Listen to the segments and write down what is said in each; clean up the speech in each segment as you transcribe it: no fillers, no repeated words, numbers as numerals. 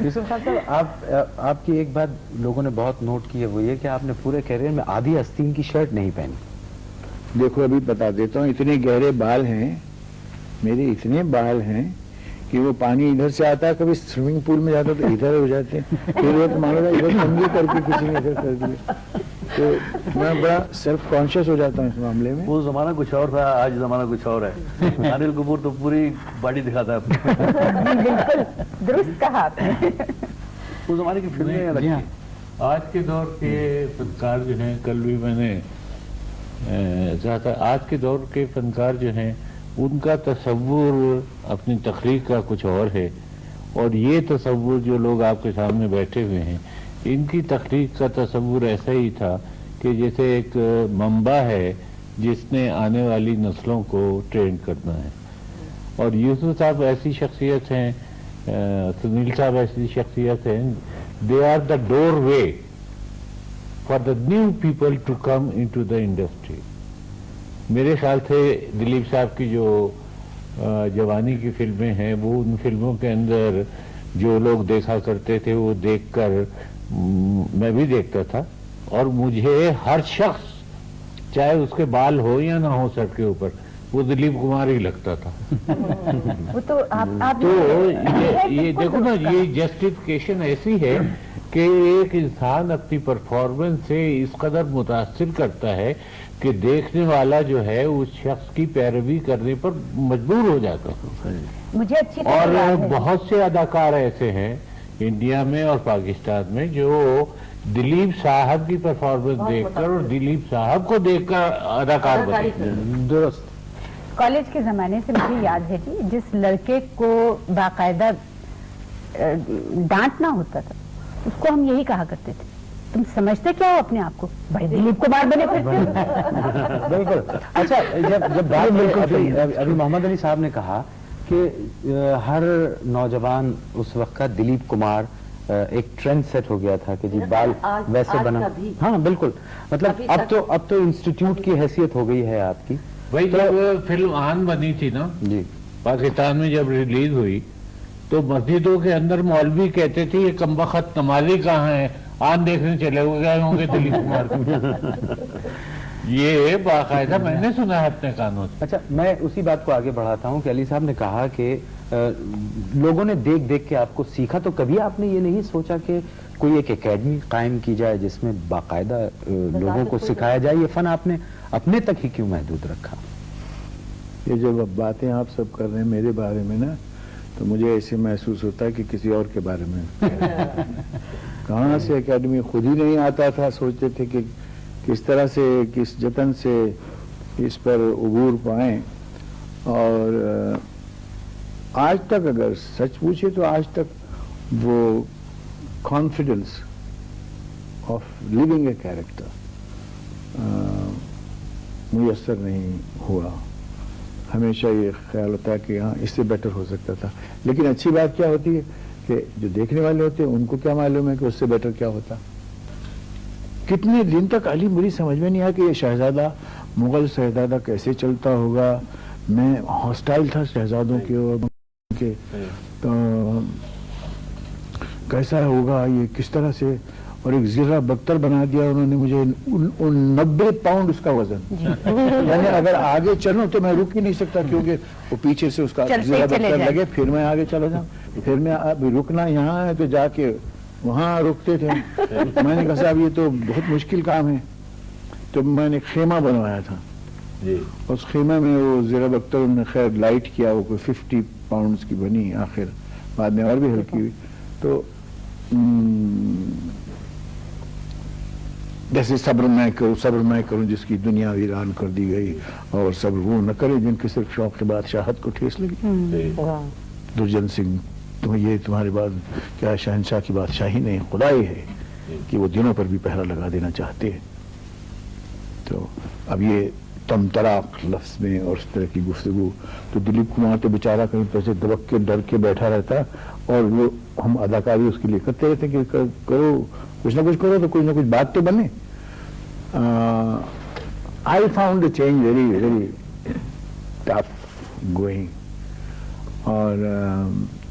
یوسف خان صاحب، آپ کی ایک بات لوگوں نے بہت نوٹ کی ہے، وہ یہ کہ آپ نے پورے کیریئر میں آدھی آستین کی شرٹ نہیں پہنی. دیکھو ابھی بتا دیتا ہوں، اتنے گہرے بال ہیں میرے، اتنے بال ہیں کہ وہ پانی ادھر سے آتا ہے، کبھی سوئمنگ پول میں جاتا تو ادھر ہو جاتے ہیں، پھر وہ مانو ادھر کنگھی کر کے کسی نے ادھر کر دیا. تو میں بڑا سیلف کانشیس ہو جاتا ہوں اس معاملے میں. وہ زمانہ کچھ اور تھا، آج زمانہ کچھ اور ہے. انل کپور تو پوری باڈی دکھاتا ہے. بالکل درست کہا آپ نے. وہ زمانے کی فلمیں الگ تھیں. آج کے دور کے فنکار جو ہیں، کل بھی میں نے کہا تھا، آج کے دور کے فنکار جو ہیں ان کا تصور اپنی تخلیق کا کچھ اور ہے، اور یہ تصور جو لوگ آپ کے سامنے بیٹھے ہوئے ہیں ان کی تخلیق کا تصور ایسا ہی تھا کہ جیسے ایک منبع ہے جس نے آنے والی نسلوں کو ٹرین کرنا ہے. اور یوسف صاحب ایسی شخصیت ہیں، سنیل صاحب ایسی شخصیت ہیں، they are the doorway for the new people to come into the industry. میرے خیال سے دلیپ صاحب کی جو جوانی کی فلمیں ہیں، وہ ان فلموں کے اندر جو لوگ دیکھا کرتے تھے وہ دیکھ کر میں بھی دیکھتا تھا، اور مجھے ہر شخص چاہے اس کے بال ہو یا نہ ہو سر کے اوپر، وہ دلیپ کمار ہی لگتا تھا. وہ تو یہ دیکھو نا، یہ جسٹیفیکیشن ایسی ہے کہ ایک انسان اپنی پرفارمنس سے اس قدر متاثر کرتا ہے کہ دیکھنے والا جو ہے اس شخص کی پیروی کرنے پر مجبور ہو جاتا ہے. مجھے اچھی اور بہت سے اداکار ایسے ہیں انڈیا میں اور پاکستان میں جو دلیپ صاحب کی پرفارمنس دیکھ کر اور دلیپ صاحب کو دیکھ کر اداکار بنے. درست. کالج کے زمانے سے مجھے یاد ہے جی، جس لڑکے کو باقاعدہ ڈانٹنا ہوتا تھا اس کو ہم یہی کہا کرتے تھے، تم سمجھتے کیا ہو اپنے آپ کو، بڑے دلیپ کمار بنے پھرتے. بالکل. اچھا، جب ابھی محمد علی صاحب نے کہا کہ ہر نوجوان اس وقت کا دلیپ کمار ایک ٹرینڈ سیٹ ہو گیا تھا کہ جی بال ویسے بنا. ہاں بالکل، مطلب اب تو انسٹیٹیوٹ کی حیثیت ہو گئی ہے آپ کی. بھائی جب فلم آن بنی تھی نا جی پاکستان میں، جب ریلیز ہوئی تو مسجدوں کے اندر مولوی کہتے تھے یہ کمبخت نمازی کہاں ہیں، آن دیکھنے چلے گئے ہوں گے دلیپ کمار کو. یہ باقاعدہ میں نے سنا ہے اپنے کانوں سے. اچھا، میں اسی بات کو آگے بڑھاتا ہوں کہ علی صاحب نے کہا کہ لوگوں نے دیکھ دیکھ کے آپ کو سیکھا، تو کبھی آپ نے یہ نہیں سوچا کہ کوئی ایک اکیڈمی قائم کی جائے جس میں باقاعدہ لوگوں کو سکھایا جائے؟ یہ فن آپ نے اپنے تک ہی کیوں محدود رکھا؟ یہ جو باتیں آپ سب کر رہے ہیں میرے بارے میں نا، تو مجھے ایسے محسوس ہوتا ہے کہ کسی اور کے بارے میں. کہاں سے اکیڈمی، خود ہی نہیں آتا تھا. سوچتے تھے کہ کس طرح سے، کس جتن سے اس پر عبور پائیں. اور آج تک اگر سچ پوچھے تو آج تک وہ confidence of living a character میسر نہیں ہوا. ہمیشہ یہ خیال ہوتا ہے کہ ہاں اس سے بیٹر ہو سکتا تھا. لیکن اچھی بات کیا ہوتی ہے کہ جو دیکھنے والے ہوتے ہیں ان کو کیا معلوم ہے کہ اس سے بیٹر کیا ہوتا. کتنے دن تک علی مجھے سمجھ میں نہیں آیا کہ یہ شہزادہ، مغل شہزادہ کیسے چلتا ہوگا. میں ہاسٹائل تھا شہزادوں کے اور کے، کیسا ہوگا یہ، کس طرح سے. اور ایک زیرہ بختر بنا دیا انہوں نے مجھے، 90 پاؤنڈ اس کا وزن. یعنی اگر آگے چلوں تو میں رک ہی نہیں سکتا، کیونکہ وہ پیچھے سے اس کا زیرہ بختر لگے پھر میں آگے چلا جاؤں. پھر میں رکنا یہاں ہے تو جا کے وہاں رکتے تھے. میں نے کہا صاحب یہ تو بہت مشکل کام ہے. تو میں نے خیمہ بنوایا تھا. اس خیمہ میں وہ زیرہ بختر نے خیر لائٹ کیا، وہ کوئی 50 پاؤنڈز کی بنی آخر، بعد میں اور بھی ہلکی ہوئی. تو جیسے صبر میں کروں جس کی دنیا ویران کر دی گئی، اور صبر وہ نہ کرے جن کے صرف شوق کے بادشاہت کو ٹھیس لگی. درجن سنگھ، تو یہ تمہارے بعد کیا شہنشاہ کی بادشاہی نہیں، خدا ہی ہے کہ وہ دنوں پر بھی پہرا لگا دینا چاہتے ہیں. تو اب یہ تم طراق لفظ میں اور اس طرح کی گفتگو، تو دلیپ کمار تو بیچارہ کہیں پیسے دبک کے ڈر کے بیٹھا رہتا، اور وہ ہم اداکاری اس کے لیے کرتے رہتے کہ کرو کچھ نہ کچھ کرو تو کچھ نہ کچھ بات تو بنے. I found the change very, very tough going. اور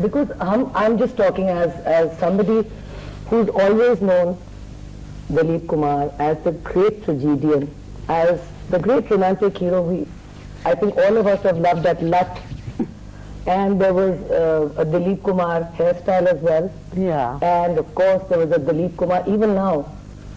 because I'm just talking as somebody who's always known Dilip Kumar as the great tragedian, as the great romantic hero. I think all of us have loved that Lat, and there was a Dilip Kumar hairstyle as well. Yeah. And of course there was a Dilip Kumar. Even now,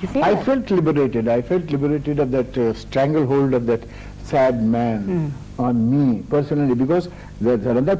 You feel I that? felt liberated. I felt liberated of that stranglehold of that sad man on me personally, because there's another